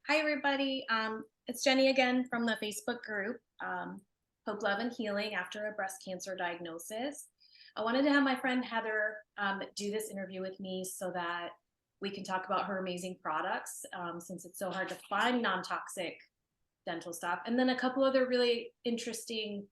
Hi, everybody. It's Jenny again from the Facebook group, Hope, Love, and Healing After a Breast Cancer Diagnosis. I wanted to have my friend Heather do this interview with me so that we can talk about her amazing products, since it's so hard to find non-toxic dental stuff. And then a couple other really interesting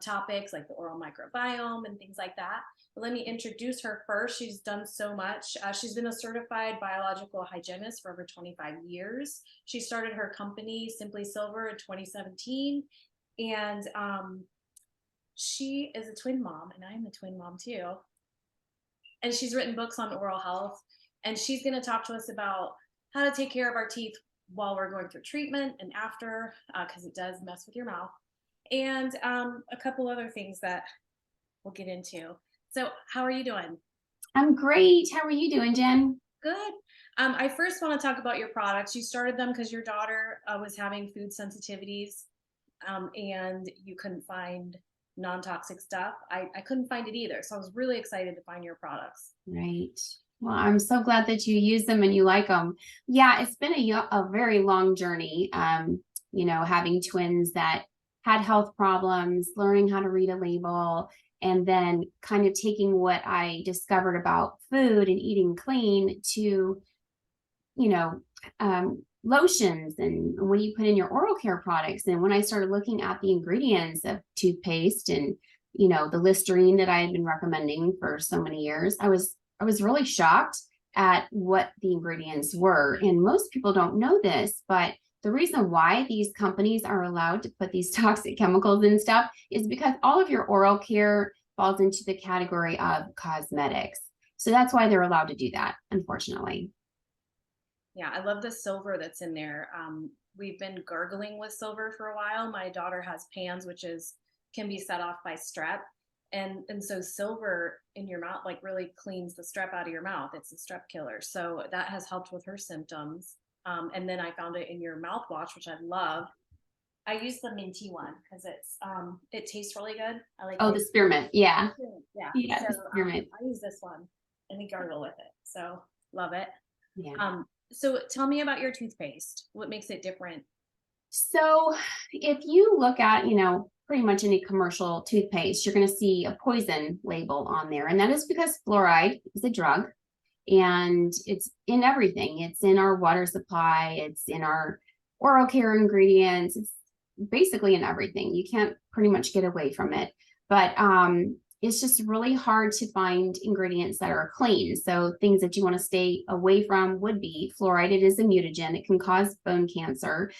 topics like the oral microbiome and things like that. But let me introduce her first. She's done so much. She's been a certified biological hygienist for over 25 years. She started her company, Simply Silver, in 2017. And she is a twin mom, and I'm a twin mom too. And she's written books on oral health. And she's going to talk to us about how to take care of our teeth while we're going through treatment and after, because it does mess with your mouth, and a couple other things that we'll get into. So how are you doing? I'm great. How are you doing, Jen? Good. I first want to talk about your products. You started them because your daughter was having food sensitivities, and you couldn't find non-toxic stuff. I couldn't find it either. So I was really excited to find your products. Right. Well, I'm so glad that you use them and you like them. Yeah, it's been a very long journey, having twins that had health problems, learning how to read a label, and then kind of taking what I discovered about food and eating clean to, you know, lotions and when you put in your oral care products. And when I started looking at the ingredients of toothpaste and, the Listerine that I had been recommending for so many years, I was really shocked at what the ingredients were. And most people don't know this, but the reason why these companies are allowed to put these toxic chemicals and stuff is because all of your oral care falls into the category of cosmetics. So that's why they're allowed to do that, unfortunately. Yeah, I love the silver that's in there. We've been gargling with silver for a while. My daughter has PANS, which can be set off by strep. And so silver in your mouth like really cleans the strep out of your mouth. It's a strep killer. So that has helped with her symptoms. And then I found it in your mouthwash, which I love. I use the minty one because it tastes really good. I like Oh, it. the spearmint. Yeah. Yeah. Yeah, So the spearmint. I use this one and we gargle with it. So love it. Yeah. So tell me about your toothpaste. What makes it different? So if you look at, pretty much any commercial toothpaste, you're going to see a poison label on there. And that is because fluoride is a drug and it's in everything. It's in our water supply. It's in our oral care ingredients. It's basically in everything. You can't pretty much get away from it. But it's just really hard to find ingredients that are clean. So things that you want to stay away from would be fluoride. It is a mutagen. It can cause bone cancer.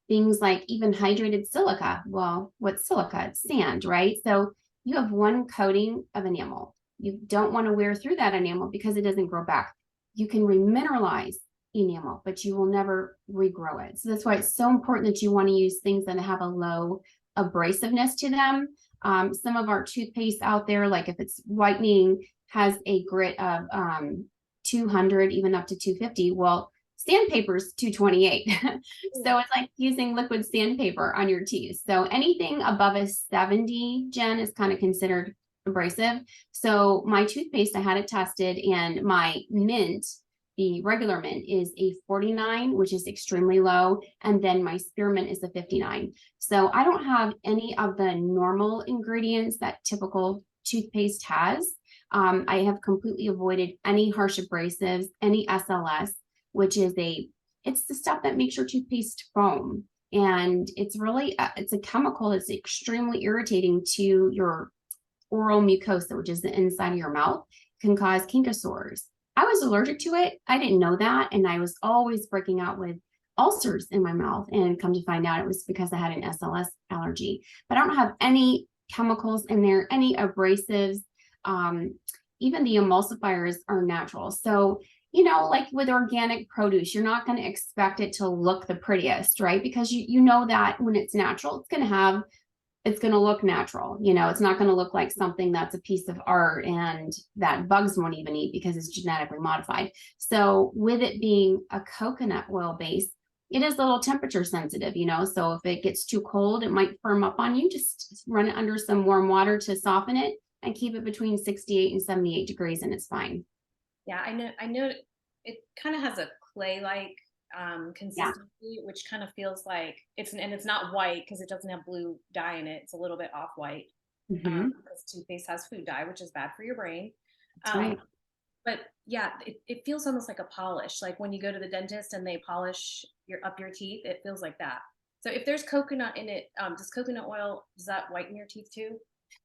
Things like even hydrated silica. Well, what's silica? It's sand, right? So you have one coating of enamel. You don't want to wear through that enamel because it doesn't grow back. You can remineralize enamel, but you will never regrow it. So that's why it's so important that you want to use things that have a low abrasiveness to them. Some of our toothpaste out there, like if it's whitening, has a grit of 200, even up to 250. Well, sandpaper is 228. So it's like using liquid sandpaper on your teeth. So anything above a 70, Jen, is kind of considered abrasive. So my toothpaste, I had it tested, and my mint, the regular mint, is a 49, which is extremely low. And then my spearmint is a 59. So I don't have any of the normal ingredients that typical toothpaste has. I have completely avoided any harsh abrasives, any SLS, which is it's the stuff that makes your toothpaste foam. And it's really, it's a chemical that's extremely irritating to your oral mucosa, which is the inside of your mouth. It can cause canker sores. I was allergic to it. I didn't know that. And I was always breaking out with ulcers in my mouth. And come to find out, it was because I had an SLS allergy. But I don't have any chemicals in there, any abrasives. Even the emulsifiers are natural. So, like with organic produce, you're not going to expect it to look the prettiest, right? Because you know that when it's natural, it's going to look natural. It's not going to look like something that's a piece of art and that bugs won't even eat because it's genetically modified. So with it being a coconut oil base, it is a little temperature sensitive, so if it gets too cold, it might firm up on you. Just run it under some warm water to soften it and keep it between 68 and 78 degrees and it's fine. Yeah, I know it kind of has a clay-like consistency, which kind of feels like it's not white because it doesn't have blue dye in it. It's a little bit off white because toothpaste has food dye, which is bad for your brain. That's right. But yeah, it feels almost like a polish. Like when you go to the dentist and they polish your teeth, it feels like that. So if there's coconut in it, does coconut oil, does that whiten your teeth too?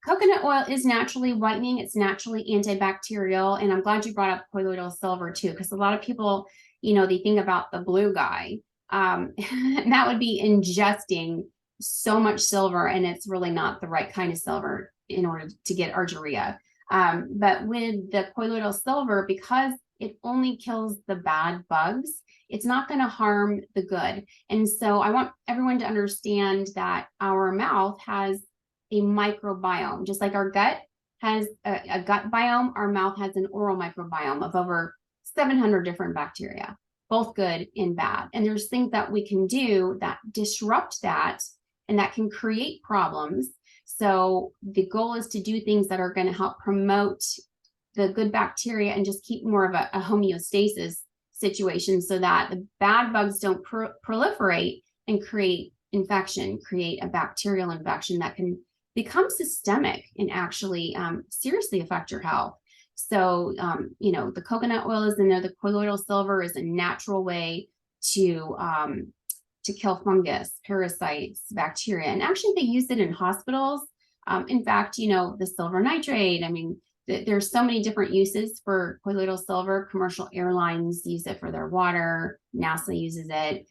Coconut oil is naturally whitening. It's naturally antibacterial. And I'm glad you brought up colloidal silver too, because a lot of people, they think about the blue guy. That would be ingesting so much silver, and it's really not the right kind of silver in order to get argyria. But with the colloidal silver, because it only kills the bad bugs, it's not going to harm the good. And so I want everyone to understand that our mouth has a microbiome, just like our gut has a gut biome, our mouth has an oral microbiome of over 700 different bacteria, both good and bad. And there's things that we can do that disrupt that and that can create problems. So the goal is to do things that are going to help promote the good bacteria and just keep more of a homeostasis situation so that the bad bugs don't proliferate and create infection, create a bacterial infection that can become systemic and actually seriously affect your health. So, the coconut oil is in there. The colloidal silver is a natural way to kill fungus, parasites, bacteria. And actually they use it in hospitals. In fact, the silver nitrate, there's so many different uses for colloidal silver. Commercial airlines use it for their water. NASA uses it.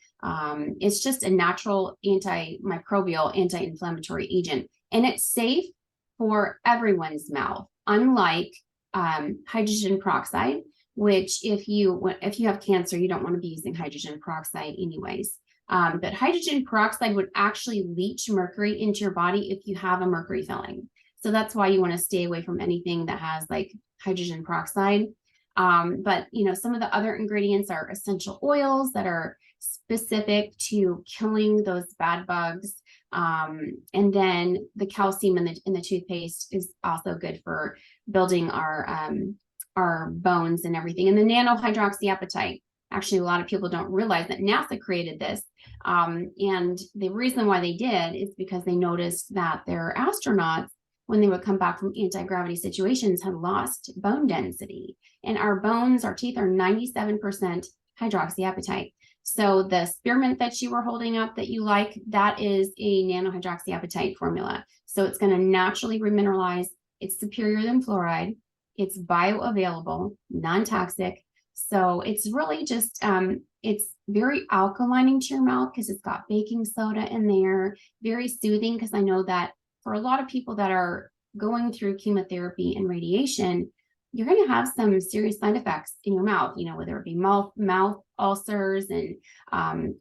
It's just a natural antimicrobial, anti-inflammatory agent, and it's safe for everyone's mouth. Unlike hydrogen peroxide, which if you have cancer, you don't want to be using hydrogen peroxide anyways. But hydrogen peroxide would actually leach mercury into your body if you have a mercury filling. So that's why you want to stay away from anything that has like hydrogen peroxide. But some of the other ingredients are essential oils that are specific to killing those bad bugs. And then the calcium in the toothpaste is also good for building our bones and everything. And the nanohydroxyapatite. Actually, a lot of people don't realize that NASA created this. And the reason why they did is because they noticed that their astronauts, when they would come back from anti-gravity situations, had lost bone density. And our teeth are 97% hydroxyapatite. So the spearmint that you were holding up that you like, that is a nanohydroxyapatite formula. So it's going to naturally remineralize. It's superior than fluoride. It's bioavailable, non-toxic. So it's really just, it's very alkalining to your mouth because it's got baking soda in there, very soothing, because I know that for a lot of people that are going through chemotherapy and radiation, you're going to have some serious side effects in your mouth, whether it be mouth ulcers and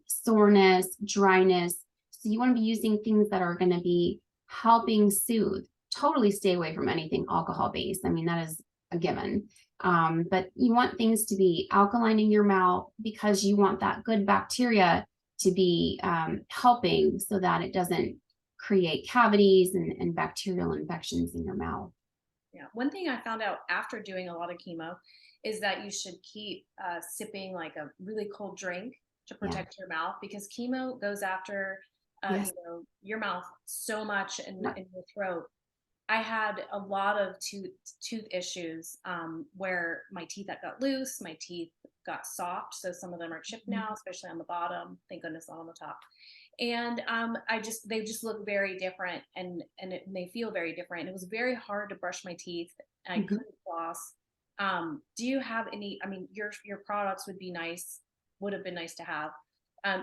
soreness, dryness. So you want to be using things that are going to be helping soothe. Totally stay away from anything alcohol based. That is a given. But you want things to be alkaline in your mouth because you want that good bacteria to be helping so that it doesn't create cavities and bacterial infections in your mouth. Yeah. One thing I found out after doing a lot of chemo is that you should keep sipping like a really cold drink to protect your mouth, because chemo goes after your mouth so much in your throat. I had a lot of tooth issues where my teeth that got loose, my teeth got soft. So some of them are chipped now, especially on the bottom. Thank goodness not on the top. And they just look very different and they feel very different. It was very hard to brush my teeth. I couldn't floss. Do you have any, your products would have been nice to have.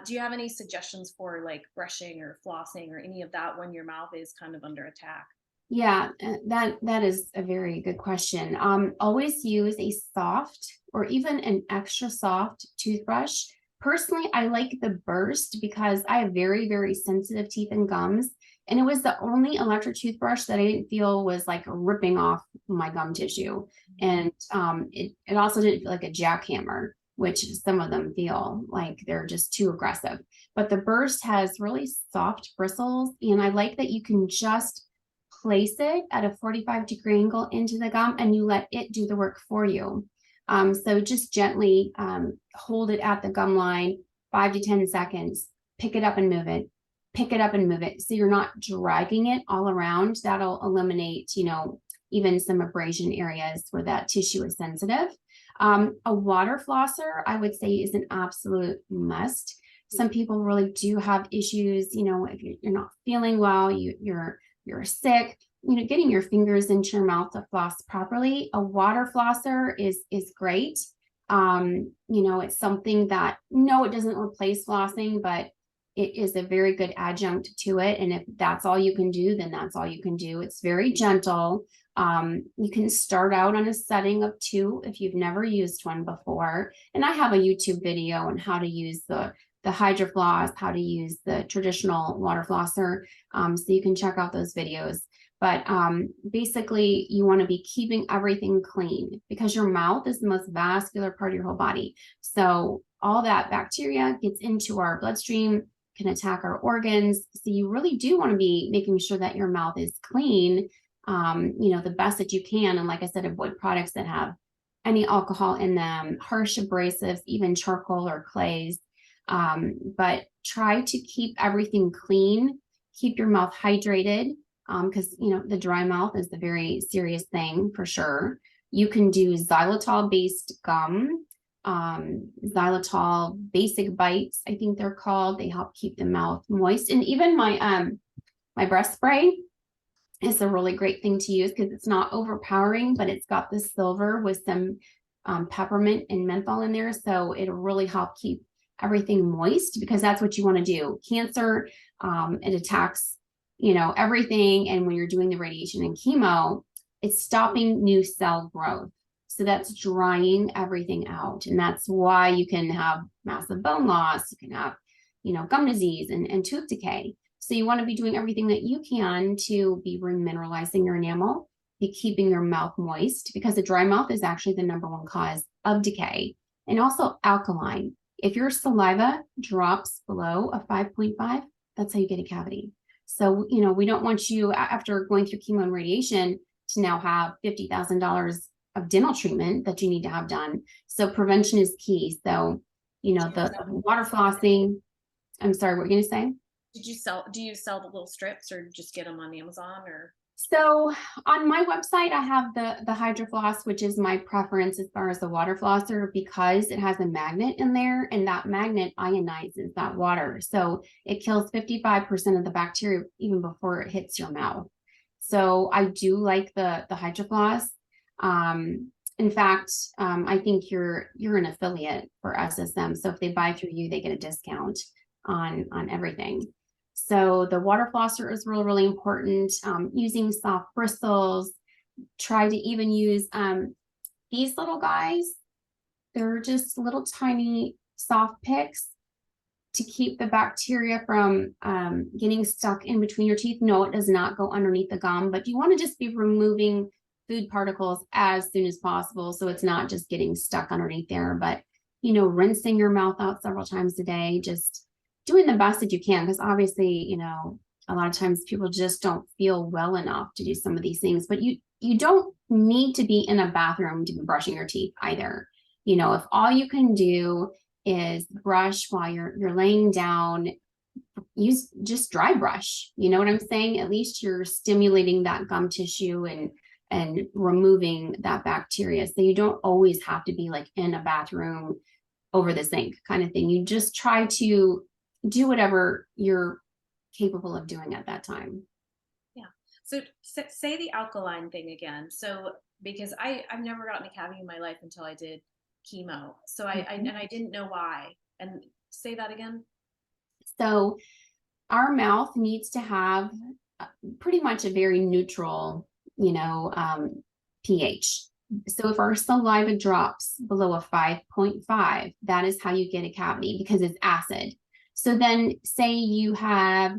Do you have any suggestions for like brushing or flossing or any of that when your mouth is kind of under attack? Yeah, that is a very good question. Always use a soft or even an extra soft toothbrush. Personally, I like the Burst because I have very, very sensitive teeth and gums. And it was the only electric toothbrush that I didn't feel was like ripping off my gum tissue. And it also didn't feel like a jackhammer, which some of them feel like they're just too aggressive. But the Burst has really soft bristles. And I like that you can just place it at a 45-degree angle into the gum and you let it do the work for you. So just gently hold it at the gum line, 5 to 10 seconds, pick it up and move it, pick it up and move it. So you're not dragging it all around. That'll eliminate, even some abrasion areas where that tissue is sensitive. A water flosser, I would say, is an absolute must. Some people really do have issues, if you're not feeling well, you're sick, getting your fingers into your mouth to floss properly. A water flosser is great. It's something that, no, it doesn't replace flossing, but it is a very good adjunct to it. And if that's all you can do, then that's all you can do. It's very gentle. You can start out on a setting of 2 if you've never used one before. And I have a YouTube video on how to use the Hydro Floss, how to use the traditional water flosser. So you can check out those videos. But basically, you want to be keeping everything clean because your mouth is the most vascular part of your whole body. So all that bacteria gets into our bloodstream, can attack our organs. So you really do want to be making sure that your mouth is clean, the best that you can. And like I said, avoid products that have any alcohol in them, harsh abrasives, even charcoal or clays. But try to keep everything clean, keep your mouth hydrated, because, the dry mouth is a very serious thing for sure. You can do xylitol-based gum, xylitol basic bites, I think they're called. They help keep the mouth moist. And even my breath spray is a really great thing to use because it's not overpowering, but it's got the silver with some peppermint and menthol in there. So it'll really help keep everything moist because that's what you want to do. Cancer, it attacks, everything. And when you're doing the radiation and chemo, it's stopping new cell growth. So that's drying everything out. And that's why you can have massive bone loss. You can have, gum disease and tooth decay. So you want to be doing everything that you can to be remineralizing your enamel, be keeping your mouth moist because a dry mouth is actually the #1 cause of decay. And also alkaline. If your saliva drops below a 5.5, that's how you get a cavity. So, we don't want you, after going through chemo and radiation, to now have $50,000 of dental treatment that you need to have done. So prevention is key. So, the water flossing. I'm sorry, what were you going to say? Do you sell the little strips or just get them on Amazon or? So on my website, I have the Hydro Floss, which is my preference as far as the water flosser because it has a magnet in there and that magnet ionizes that water. So it kills 55% of the bacteria even before it hits your mouth. So I do like the Hydro Floss. In fact, I think you're an affiliate for SSM. So if they buy through you, they get a discount on everything. So the water flosser is really, really important. Using soft bristles. Try to even use these little guys. They're just little tiny soft picks to keep the bacteria from getting stuck in between your teeth. No, it does not go underneath the gum, but you want to just be removing food particles as soon as possible so it's not just getting stuck underneath there. But, rinsing your mouth out several times a day, just doing the best that you can, because obviously, a lot of times people just don't feel well enough to do some of these things, but you don't need to be in a bathroom to be brushing your teeth either. If all you can do is brush while you're laying down, use just dry brush. You know what I'm saying? At least you're stimulating that gum tissue and removing that bacteria. So you don't always have to be like in a bathroom over the sink kind of thing. You just try to do whatever you're capable of doing at that time. Yeah. So say the alkaline thing again. So because I've never gotten a cavity in my life until I did chemo. So I didn't know why. And say that again. So our mouth needs to have pretty much a very neutral, pH. So if our saliva drops below a 5.5, that is how you get a cavity because it's acid. So then say you have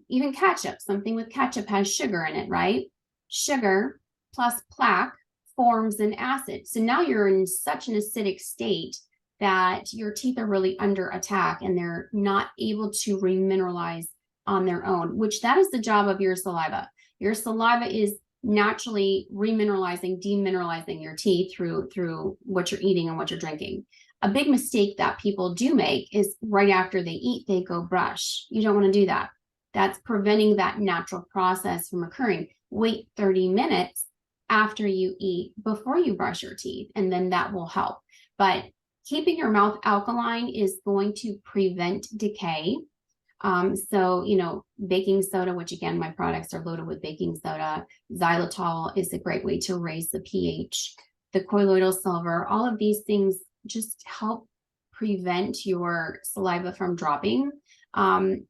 even ketchup, something with ketchup has sugar in it, right? Sugar plus plaque forms an acid. So now you're in such an acidic state that your teeth are really under attack and they're not able to remineralize on their own, which that is the job of your saliva. Your saliva is naturally remineralizing, demineralizing your teeth through what you're eating and what you're drinking. A big mistake that people do make is right after they eat, they go brush. You don't want to do that. That's preventing that natural process from occurring. Wait 30 minutes after you eat before you brush your teeth, and then that will help. But keeping your mouth alkaline is going to prevent decay. So, baking soda, which again, my products are loaded with baking soda. Xylitol is a great way to raise the pH. The colloidal silver, all of these things just help prevent your saliva from dropping. And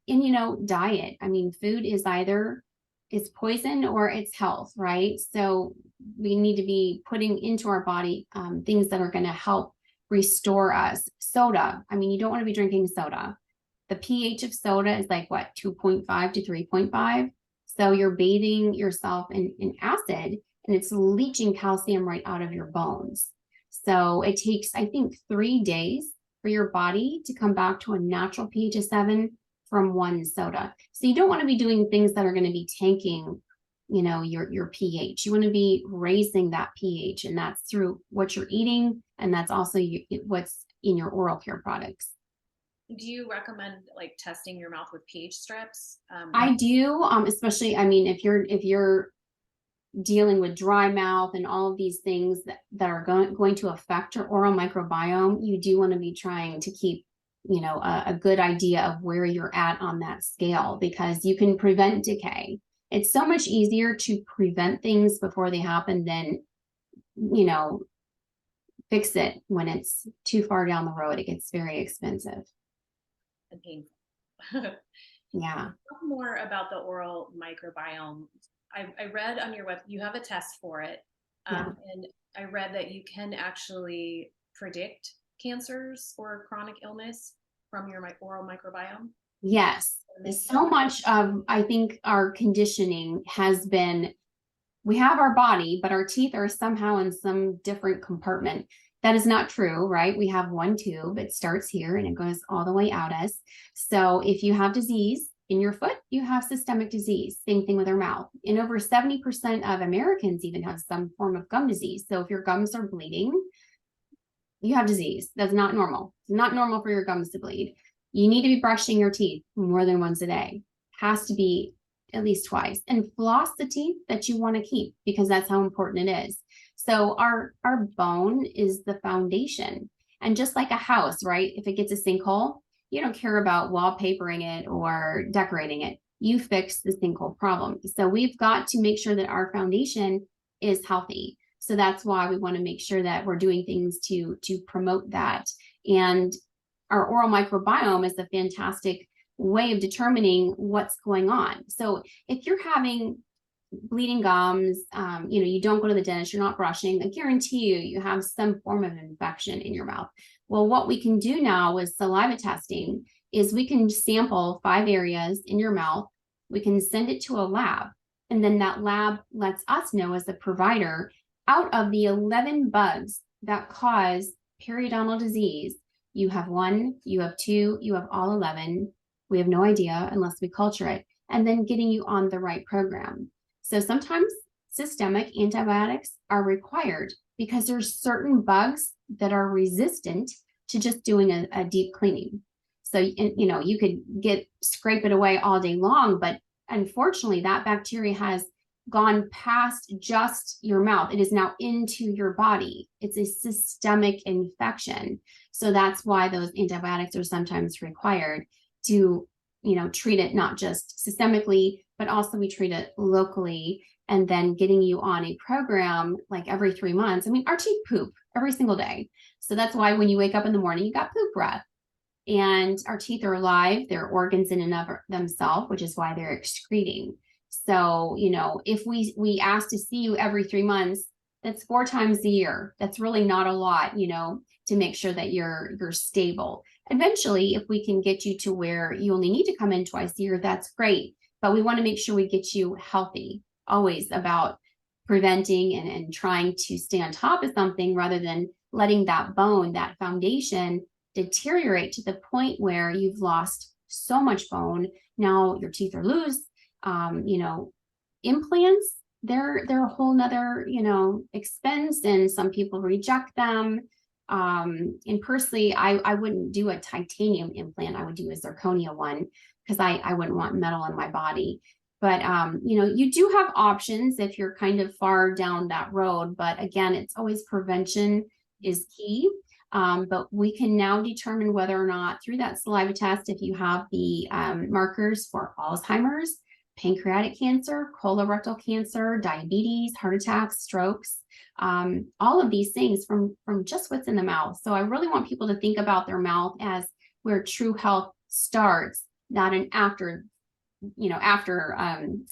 diet. I mean, food is either it's poison or it's health, right? So we need to be putting into our body things that are going to help restore us. Soda. I mean, you don't want to be drinking soda. The pH of soda is like what, 2.5 to 3.5. So you're bathing yourself in acid, and it's leaching calcium right out of your bones. So it takes, I think, 3 days for your body to come back to a natural pH of 7 from one soda. So you don't want to be doing things that are going to be tanking, your pH. You want to be raising that pH, and that's through what you're eating, and that's also what's in your oral care products. Do you recommend like testing your mouth with pH strips? I do, especially, I mean, if you're dealing with dry mouth and all of these things that are going to affect your oral microbiome, you do want to be trying to keep, a good idea of where you're at on that scale, because you can prevent decay. It's so much easier to prevent things before they happen than, fix it when it's too far down the road. It gets very expensive. And painful. Yeah. Talk more about the oral microbiome. I read on your web, you have a test for it. And I read that you can actually predict cancers or chronic illness from your oral microbiome. Yes. So much of, I think, our conditioning has been, we have our body, but our teeth are somehow in some different compartment. That is not true, right? We have one tube. It starts here and it goes all the way out us. So if you have disease in your foot, you have systemic disease. Same thing with our mouth. And over 70% of Americans even have some form of gum disease. So if your gums are bleeding, you have disease. That's not normal. It's not normal for your gums to bleed. You need to be brushing your teeth more than once a day. Has to be at least twice. And floss the teeth that you want to keep, because that's how important it is. So our bone is the foundation. And just like a house, right? If it gets a sinkhole, you don't care about wallpapering it or decorating it. You fix the sinkhole problem. So we've got to make sure that our foundation is healthy. So that's why we want to make sure that we're doing things to promote that. And our oral microbiome is a fantastic way of determining what's going on. So if you're having bleeding gums, you don't go to the dentist, you're not brushing, I guarantee you have some form of infection in your mouth. Well, what we can do now with saliva testing is we can sample 5 areas in your mouth. We can send it to a lab, and then that lab lets us know as the provider, out of the 11 bugs that cause periodontal disease, you have 1, you have 2, you have all 11. We have no idea unless we culture it, and then getting you on the right program. So sometimes systemic antibiotics are required because there's certain bugs that are resistant to just doing a deep cleaning. So, you could scrape it away all day long, but unfortunately that bacteria has gone past just your mouth. It is now into your body. It's a systemic infection. So that's why those antibiotics are sometimes required to, treat it not just systemically, but also we treat it locally, and then getting you on a program like every 3 months. I mean, our teeth poop every single day. So that's why when you wake up in the morning, you got poop breath. And our teeth are alive. They're organs in and of themselves, which is why they're excreting. So, if we ask to see you every 3 months, that's 4 times a year. That's really not a lot, to make sure that you're stable. Eventually, if we can get you to where you only need to come in twice a year, that's great. But we want to make sure we get you healthy, always about preventing and trying to stay on top of something rather than letting that bone, that foundation, deteriorate to the point where you've lost so much bone. Now your teeth are loose. Implants, they're a whole nother, expense, and some people reject them. And personally, I wouldn't do a titanium implant. I would do a zirconia one because I wouldn't want metal in my body. But, you do have options if you're kind of far down that road. But again, it's always prevention is key. But we can now determine whether or not through that saliva test, if you have the markers for Alzheimer's, pancreatic cancer, colorectal cancer, diabetes, heart attacks, strokes, all of these things from just what's in the mouth. So I really want people to think about their mouth as where true health starts, not an after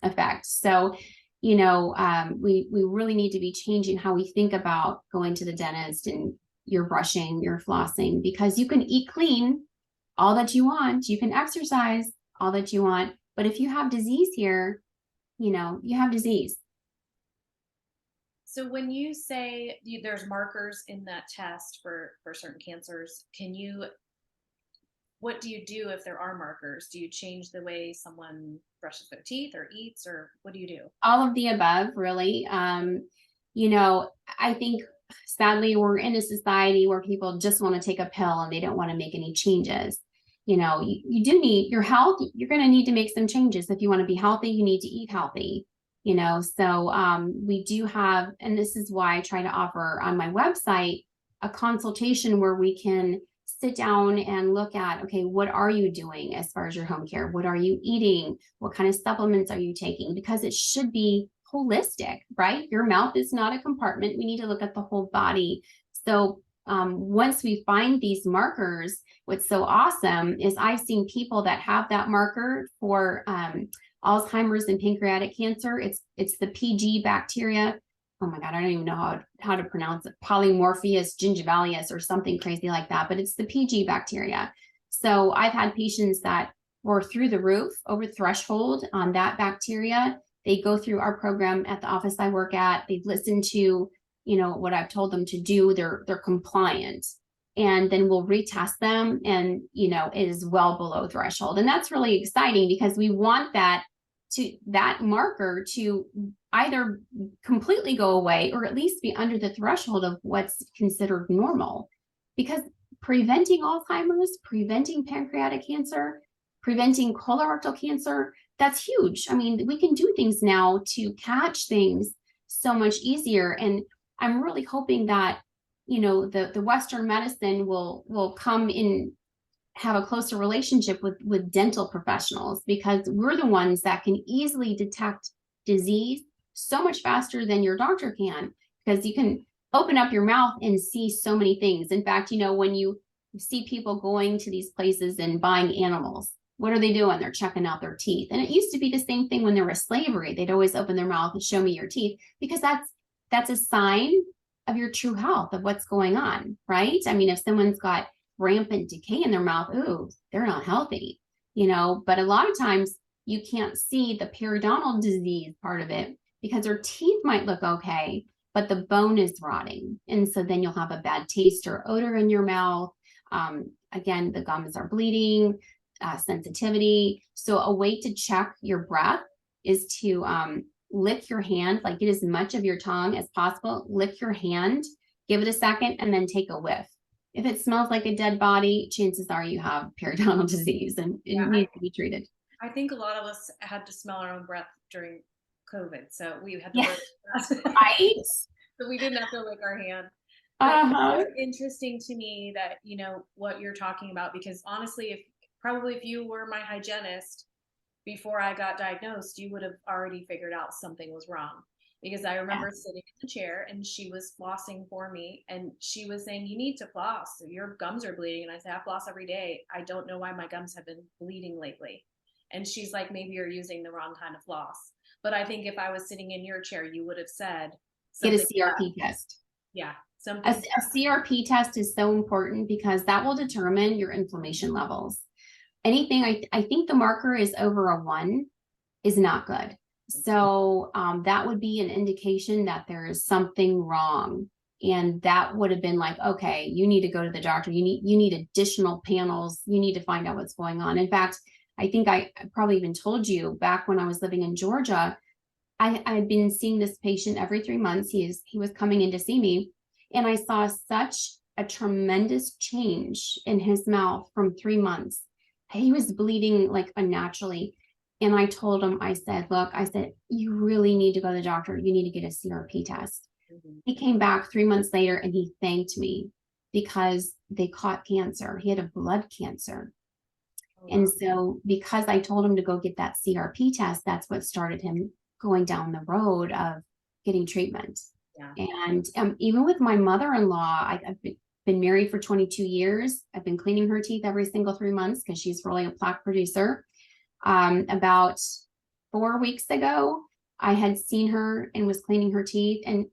effect. So, we really need to be changing how we think about going to the dentist and your brushing, your flossing, because you can eat clean all that you want. You can exercise all that you want. But if you have disease here, you have disease. So when you say there's markers in that test for certain cancers, what do you do if there are markers? Do you change the way someone brushes their teeth or eats, or what do you do? All of the above, really. I think sadly we're in a society where people just want to take a pill and they don't want to make any changes. You do need your health. You're going to need to make some changes. If you want to be healthy, you need to eat healthy. So we do have, and this is why I try to offer on my website a consultation where we can sit down and look at, okay, what are you doing as far as your home care? What are you eating? What kind of supplements are you taking? Because it should be holistic, right? Your mouth is not a compartment. We need to look at the whole body. So once we find these markers, what's so awesome is I've seen people that have that marker for Alzheimer's and pancreatic cancer. It's the PG bacteria. Oh my God, I don't even know how to pronounce it. Polymorphius gingivalis or something crazy like that, but it's the PG bacteria. So I've had patients that were through the roof, over the threshold on that bacteria. They go through our program at the office I work at. They've listened to, what I've told them to do. They're compliant. And then we'll retest them, and, it is well below threshold. And that's really exciting because we want that marker to either completely go away or at least be under the threshold of what's considered normal. Because preventing Alzheimer's, preventing pancreatic cancer, preventing colorectal cancer, that's huge. I mean, we can do things now to catch things so much easier. And I'm really hoping that, the Western medicine will come in, have a closer relationship with dental professionals, because we're the ones that can easily detect disease so much faster than your doctor can, because you can open up your mouth and see so many things. In fact, when you see people going to these places and buying animals, what are they doing? They're checking out their teeth. And it used to be the same thing when there was slavery. They'd always open their mouth and show me your teeth, because that's a sign of your true health, of what's going on, right? I mean, if someone's got rampant decay in their mouth, ooh, they're not healthy, but a lot of times you can't see the periodontal disease part of it because their teeth might look okay, but the bone is rotting. And so then you'll have a bad taste or odor in your mouth. Again, the gums are bleeding, sensitivity. So a way to check your breath is to lick your hand, like get as much of your tongue as possible, lick your hand, give it a second, and then take a whiff. If it smells like a dead body, chances are you have periodontal disease and it needs to be treated. I think a lot of us had to smell our own breath during COVID, so we had to wear right? So we didn't have to lick our hand. It's interesting to me that what you're talking about, because honestly, if you were my hygienist before I got diagnosed, you would have already figured out something was wrong. Because I remember sitting in the chair and she was flossing for me, and she was saying, you need to floss, your gums are bleeding. And I said, I floss every day. I don't know why my gums have been bleeding lately. And she's like, maybe you're using the wrong kind of floss. But I think if I was sitting in your chair, you would have said, get a CRP test. Yeah. A CRP test is so important because that will determine your inflammation levels. Anything, I think the marker is over a 1 is not good. So that would be an indication that there is something wrong. And that would have been like, okay, you need to go to the doctor. You need additional panels. You need to find out what's going on. In fact, I think I probably even told you back when I was living in Georgia, I had been seeing this patient every 3 months. He was coming in to see me, and I saw such a tremendous change in his mouth from 3 months. He was bleeding like unnaturally. And I told him, I said, look, I said, you really need to go to the doctor. You need to get a CRP test. He came back 3 months later and he thanked me because they caught cancer. He had a blood cancer. And so because I told him to go get that CRP test, that's what started him going down the road of getting treatment. Yeah. And even with my mother-in-law, I've been married for 22 years. I've been cleaning her teeth every single 3 months because she's really a plaque producer. About 4 weeks ago, I had seen her and was cleaning her teeth. And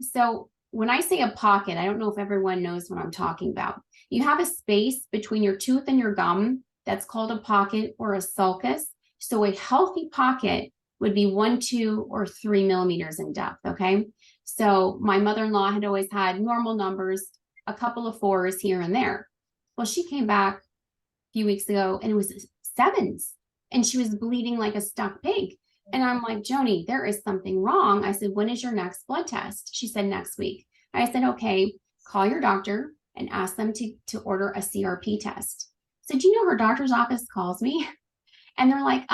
so when I say a pocket, I don't know if everyone knows what I'm talking about. You have a space between your tooth and your gum that's called a pocket or a sulcus. So a healthy pocket would be 1, 2, or 3 millimeters in depth. Okay. So my mother-in-law had always had normal numbers, a couple of 4s here and there. Well, she came back a few weeks ago and it was 7s, and she was bleeding like a stuck pig. And I'm like, Joni, there is something wrong. I said, when is your next blood test? She said, next week. I said, okay, call your doctor and ask them to order a CRP test. So do you know her doctor's office calls me and they're like,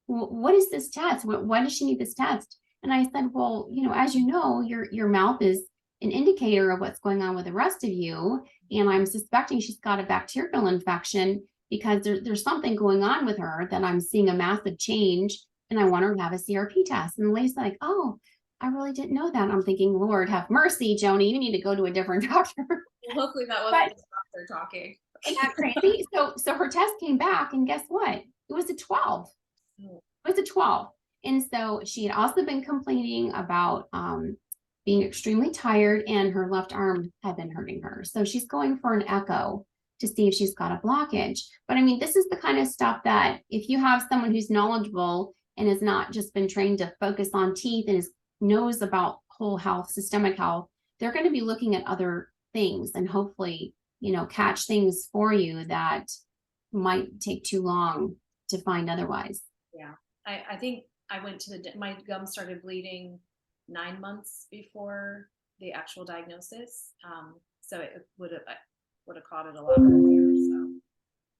what is this test? Why does she need this test? And I said, well, as you know, your mouth is an indicator of what's going on with the rest of you. And I'm suspecting she's got a bacterial infection because there's something going on with her that I'm seeing a massive change, and I want her to have a CRP test. And the lady's like, oh, I really didn't know that. I'm thinking, Lord, have mercy, Joni, you need to go to a different doctor. Well, hopefully that wasn't the doctor talking. Isn't that crazy? So her test came back, and guess what? It was a 12. It was a 12. And so she had also been complaining about being extremely tired, and her left arm had been hurting her. So she's going for an echo to see if she's got a blockage. But I mean, this is the kind of stuff that if you have someone who's knowledgeable and has not just been trained to focus on teeth and knows about whole health, systemic health, they're going to be looking at other things and hopefully, catch things for you that might take too long to find otherwise. Yeah. I think I went to my gum started bleeding 9 months before the actual diagnosis. So it would have caught it a lot earlier. So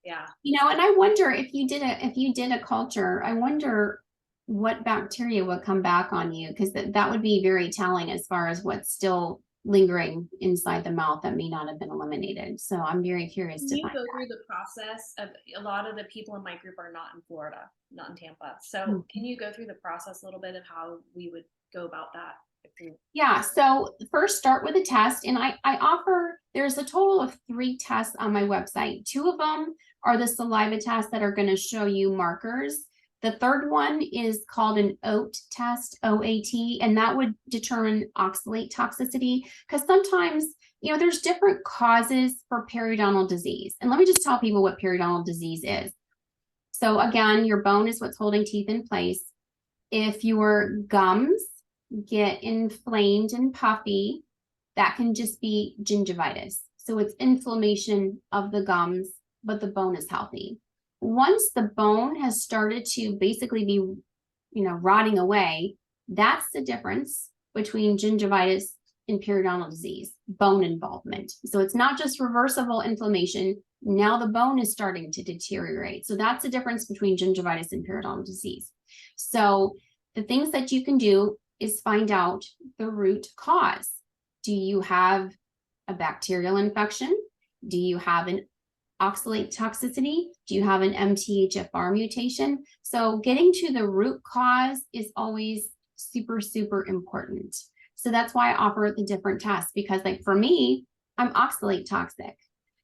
yeah. And I wonder if you did a culture, I wonder what bacteria would come back on you, because that would be very telling as far as what's still lingering inside the mouth that may not have been eliminated. So I'm very curious to you find go out. through the process of, a lot of the people in my group are not in Florida, not in Tampa. So can you go through the process a little bit of how we would go about that? Yeah, so first start with a test, and I offer, there's a total of 3 tests on my website. 2 of them are the saliva tests that are going to show you markers. The third one is called an OAT test, OAT, and that would determine oxalate toxicity, because sometimes, there's different causes for periodontal disease. And let me just tell people what periodontal disease is. So again, your bone is what's holding teeth in place. If your gums get inflamed and puffy, that can just be gingivitis. So it's inflammation of the gums, but the bone is healthy. Once the bone has started to basically be, rotting away, that's the difference between gingivitis and periodontal disease, bone involvement. So it's not just reversible inflammation. Now the bone is starting to deteriorate. So that's the difference between gingivitis and periodontal disease. So the things that you can do is find out the root cause. Do you have a bacterial infection? Do you have an oxalate toxicity? Do you have an MTHFR mutation? So getting to the root cause is always super, super important. So that's why I offer the different tests, because for me, I'm oxalate toxic.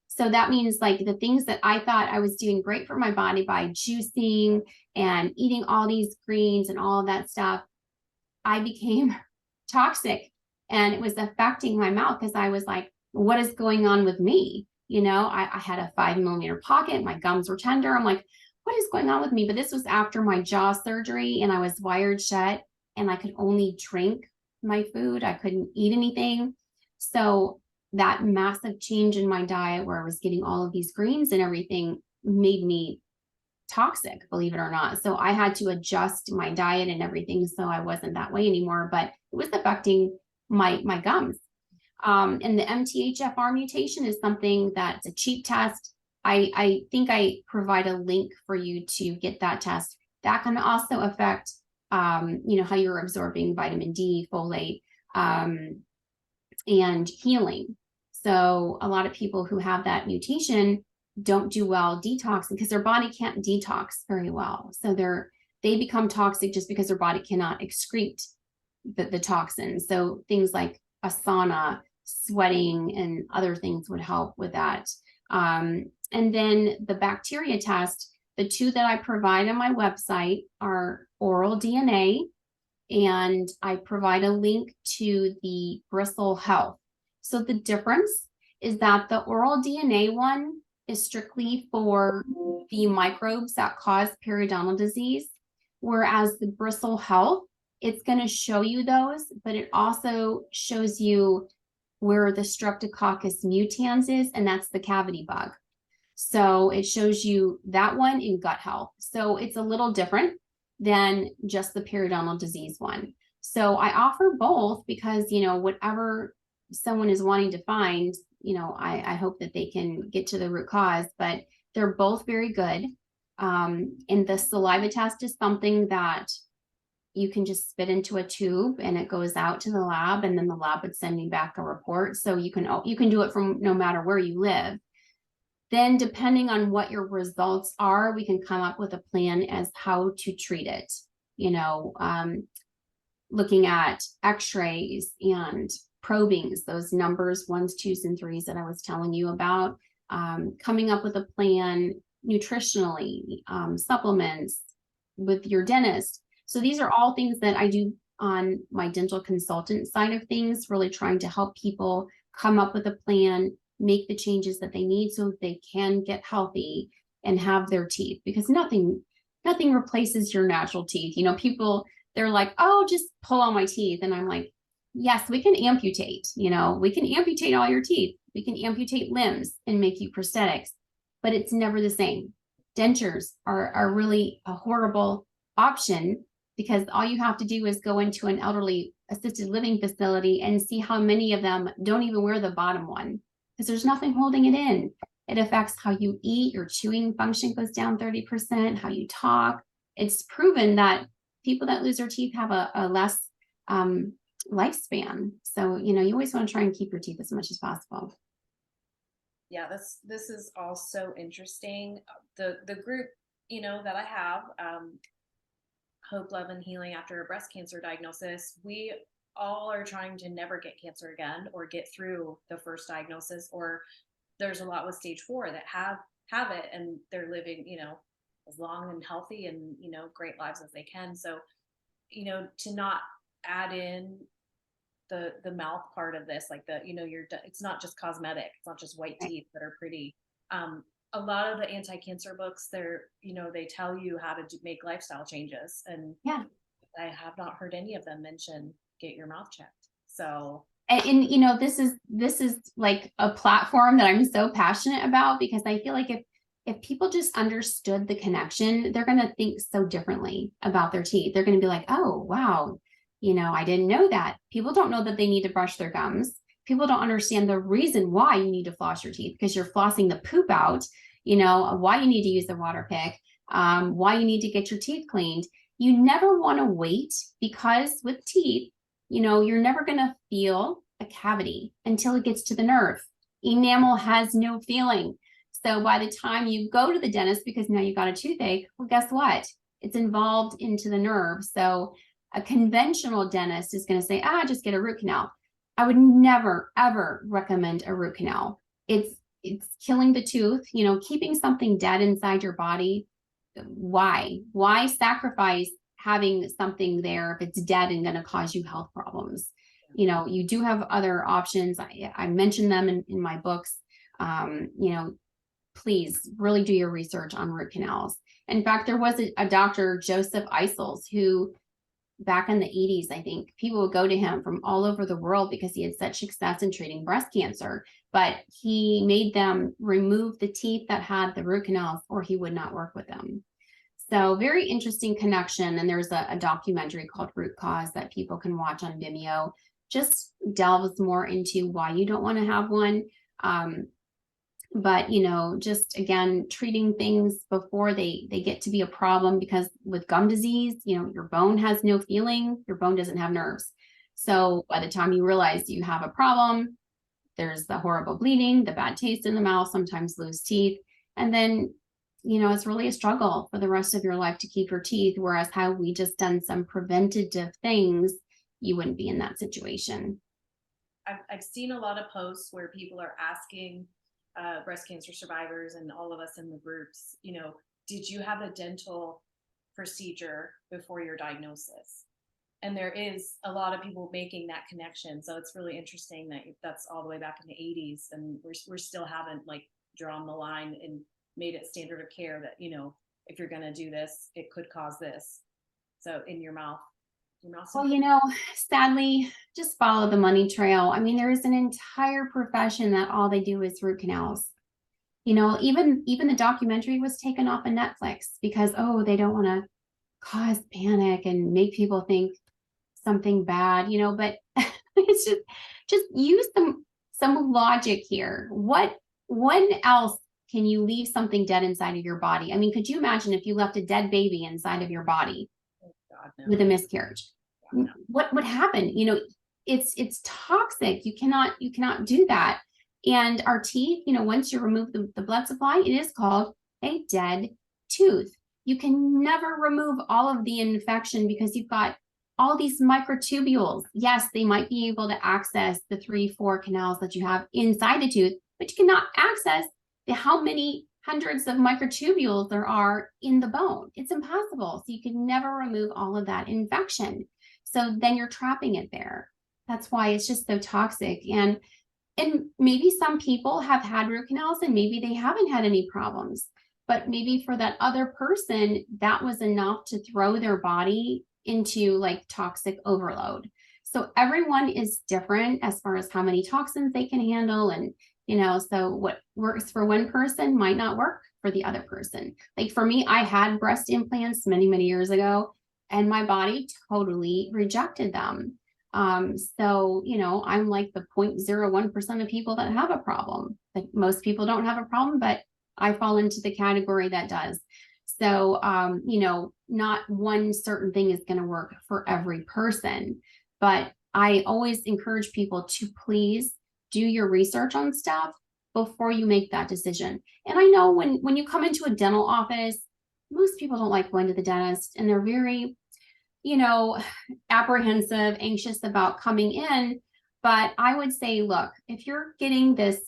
So that means the things that I thought I was doing great for my body by juicing and eating all these greens and all of that stuff, I became toxic, and it was affecting my mouth because I was like, what is going on with me? I had a 5 millimeter pocket. My gums were tender. I'm like, what is going on with me? But this was after my jaw surgery, and I was wired shut, and I could only drink my food. I couldn't eat anything. So that massive change in my diet, where I was getting all of these greens and everything, made me toxic, believe it or not. So I had to adjust my diet and everything so I wasn't that way anymore, but it was affecting my gums. And the MTHFR mutation is something that's a cheap test. I think I provide a link for you to get that test. That can also affect, you know, how you're absorbing vitamin D, folate, and healing. So a lot of people who have that mutation don't do well detoxing because their body can't detox very well. So they become toxic just because their body cannot excrete the toxins. So things like a sauna, sweating, and other things would help with that. And then the bacteria test, the two that I provide on my website are oral DNA, and I provide a link to the bristle health. So the difference is that the oral DNA one is strictly for the microbes that cause periodontal disease, whereas the bristle health, it's going to show you those, but it also shows you where the Streptococcus mutans is, and that's the cavity bug. So it shows you that one in gut health. So it's a little different than just the periodontal disease one. So I offer both because, you know, whatever someone is wanting to find, you know, I hope that they can get to the root cause, but they're both very good. And the saliva test is something that you can just spit into a tube and it goes out to the lab, and then the lab would send me back a report. So you can do it from no matter where you live. Then depending on what your results are, we can come up with a plan as how to treat it. You know, looking at x-rays and probings, those numbers, 1s, 2s, and 3s that I was telling you about, coming up with a plan nutritionally, supplements with your dentist. So these are all things that I do on my dental consultant side of things, really trying to help people come up with a plan, make the changes that they need so they can get healthy and have their teeth, because nothing replaces your natural teeth. You know, people, they're like, oh, just pull all my teeth. And I'm like, yes, we can amputate, you know, we can amputate all your teeth. We can amputate limbs and make you prosthetics, but it's never the same. Dentures are really a horrible option, because all you have to do is go into an elderly assisted living facility and see how many of them don't even wear the bottom one, because there's nothing holding it in. It affects how you eat, your chewing function goes down 30%, how you talk. It's proven that people that lose their teeth have a less lifespan. So, you know, you always want to try and keep your teeth as much as possible. Yeah, this is all so interesting. The group, you know, that I have, Hope, Love, and Healing After a Breast Cancer Diagnosis, we all are trying to never get cancer again or get through the first diagnosis, or there's a lot with stage 4 that have it and they're living, you know, as long and healthy and, you know, great lives as they can. So, you know, to not add in the mouth part of this, like the, you know, it's not just cosmetic, it's not just white teeth that are pretty. A lot of the anti-cancer books, they're, you know, they tell you how to make lifestyle changes, and Yeah, I have not heard any of them mention get your mouth checked. So and you know, this is like a platform that I'm so passionate about, because I feel like if people just understood the connection, they're going to think so differently about their teeth. They're going to be like, oh wow, you know, I didn't know that. People don't know that they need to brush their gums. People don't understand the reason why you need to floss your teeth, because you're flossing the poop out, you know, why you need to use the water pick, why you need to get your teeth cleaned. You never want to wait, because with teeth, you know, you're never going to feel a cavity until it gets to the nerve. Enamel has no feeling. So by the time you go to the dentist, because now you got a toothache, well, guess what? It's involved into the nerve. So a conventional dentist is going to say, just get a root canal. I would never, ever recommend a root canal. It's killing the tooth, you know, keeping something dead inside your body. Why sacrifice having something there if it's dead and going to cause you health problems? You know, you do have other options. I mentioned them in my books. You know, please really do your research on root canals. In fact, there was a Dr. Joseph Isels who, back in the 80s, I think, people would go to him from all over the world because he had such success in treating breast cancer, but he made them remove the teeth that had the root canals or he would not work with them. So very interesting connection. And there's a documentary called Root Cause that people can watch on Vimeo. Just delves more into why you don't want to have one. But, just again, treating things before they get to be a problem, because with gum disease, your bone has no feeling, your bone doesn't have nerves. So by the time you realize you have a problem, there's the horrible bleeding, the bad taste in the mouth, sometimes loose teeth. And then, it's really a struggle for the rest of your life to keep your teeth. Whereas had we just done some preventative things, you wouldn't be in that situation. I've seen a lot of posts where people are asking breast cancer survivors and all of us in the groups, did you have a dental procedure before your diagnosis? And there is a lot of people making that connection. So it's really interesting that that's all the way back in the 80s, and we're still haven't like drawn the line and made it standard of care that, if you're going to do this, it could cause this. So in your mouth. Well, sadly, just follow the money trail. I mean, there is an entire profession that all they do is root canals. Even the documentary was taken off of Netflix because, they don't want to cause panic and make people think something bad, but it's just use some logic here. When else can you leave something dead inside of your body? I mean, could you imagine if you left a dead baby inside of your body? God, no. With a miscarriage? God, no. What would happen? It's toxic. You cannot do that. And our teeth, once you remove the blood supply, it is called a dead tooth. You can never remove all of the infection because you've got all these microtubules. Yes, they might be able to access the 3-4 canals that you have inside the tooth, but you cannot access how many hundreds of microtubules there are in the bone. It's impossible. So you can never remove all of that infection. So then you're trapping it there. That's why it's just so toxic. And maybe some people have had root canals and maybe they haven't had any problems, but maybe for that other person, that was enough to throw their body into like toxic overload. So everyone is different as far as how many toxins they can handle. And, so what works for one person might not work for the other person. Like for me, I had breast implants many, many years ago, and my body totally rejected them. So, I'm like the 0.01% of people that have a problem. Like most people don't have a problem, but I fall into the category that does. So, not one certain thing is going to work for every person, but I always encourage people to please do your research on stuff before you make that decision. And I know when you come into a dental office, most people don't like going to the dentist and they're very, apprehensive, anxious about coming in. But I would say, look, if you're getting this,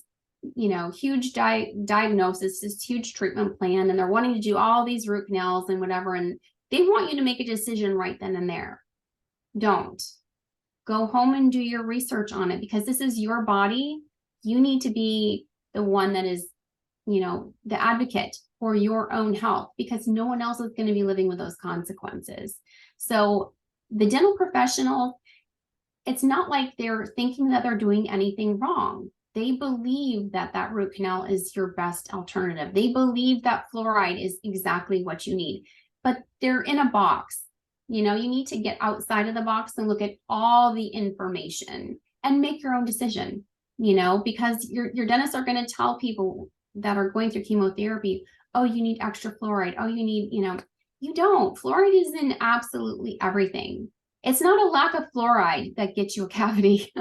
huge diagnosis, this huge treatment plan, and they're wanting to do all these root canals and whatever, and they want you to make a decision right then and there, don't. Go home and do your research on it, because this is your body. You need to be the one that is, the advocate for your own health, because no one else is going to be living with those consequences. So the dental professional, it's not like they're thinking that they're doing anything wrong. They believe that that root canal is your best alternative. They believe that fluoride is exactly what you need, but they're in a box. You need to get outside of the box and look at all the information and make your own decision, because your dentists are going to tell people that are going through chemotherapy, oh, you need extra fluoride. Oh, you need, you don't. Fluoride is in absolutely everything. It's not a lack of fluoride that gets you a cavity.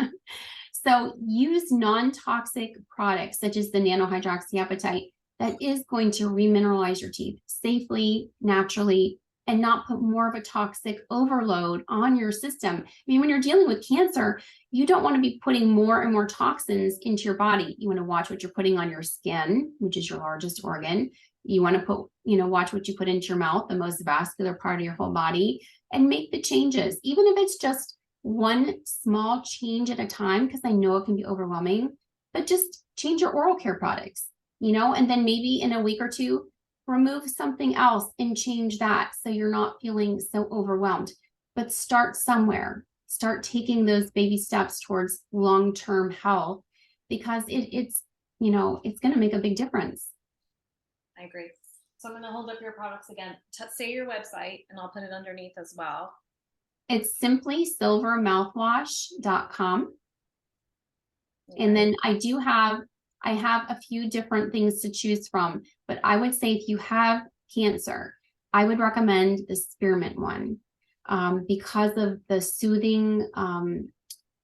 So use non-toxic products such as the nanohydroxyapatite that is going to remineralize your teeth safely, naturally, and not put more of a toxic overload on your system. I mean, when you're dealing with cancer, you don't want to be putting more and more toxins into your body. You want to watch what you're putting on your skin, which is your largest organ. You want to watch what you put into your mouth, the most vascular part of your whole body, and make the changes, even if it's just one small change at a time, because I know it can be overwhelming, but just change your oral care products, and then maybe in a week or two, remove something else and change that so you're not feeling so overwhelmed. But start somewhere. Start taking those baby steps towards long-term health, because it's going to make a big difference. I agree. So I'm going to hold up your products again. Say your website and I'll put it underneath as well. It's simply silvermouthwash.com. And then I have a few different things to choose from, but I would say if you have cancer, I would recommend the spearmint one because of the soothing,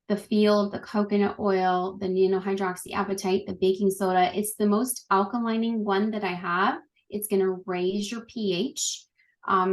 the feel of the coconut oil, the nanohydroxyapatite, the baking soda. It's the most alkalining one that I have. It's going to raise your pH.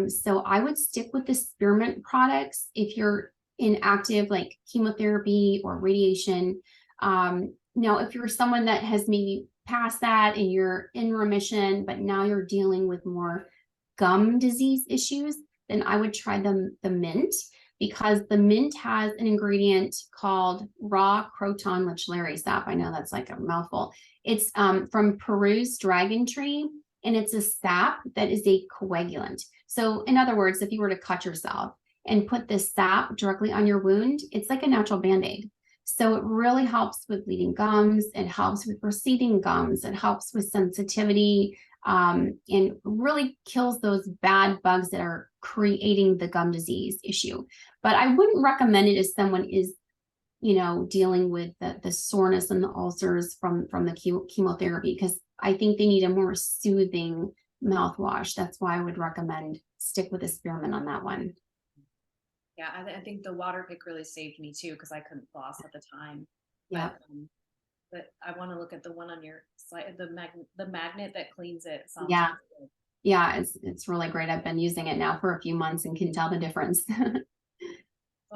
So I would stick with the spearmint products if you're in active like chemotherapy or radiation. Now, if you're someone that has maybe passed that and you're in remission, but now you're dealing with more gum disease issues, then I would try the mint, because the mint has an ingredient called raw croton lechleri sap. I know that's like a mouthful. It's from Peru's dragon tree, and it's a sap that is a coagulant. So in other words, if you were to cut yourself and put this sap directly on your wound, it's like a natural Band-Aid. So it really helps with bleeding gums. It helps with receding gums. It helps with sensitivity, and really kills those bad bugs that are creating the gum disease issue. But I wouldn't recommend it if someone is, dealing with the soreness and the ulcers from the chemotherapy, because I think they need a more soothing mouthwash. That's why I would recommend stick with the spearmint on that one. Yeah, I think the water pick really saved me too, because I couldn't floss at the time. Yeah. But I want to look at the one on your slide, the magnet that cleans it. Sounds Yeah. really good. Yeah, it's really great. I've been using it now for a few months and can tell the difference. I'm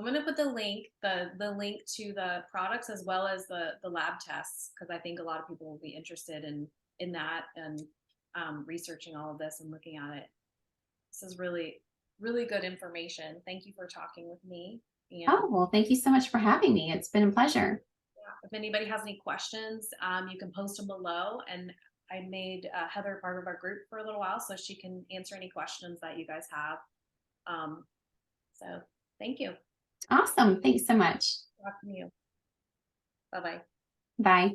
going to put the link to the products as well as the lab tests, because I think a lot of people will be interested in that and researching all of this and looking at it. This is really, really good information. Thank you for talking with me. And Oh, well, thank you so much for having me. It's been a pleasure. if anybody has any questions, you can post them below. And I made Heather part of our group for a little while, so she can answer any questions that you guys have. So thank you. Awesome. Thanks so much. Talk to you. Bye-bye. Bye.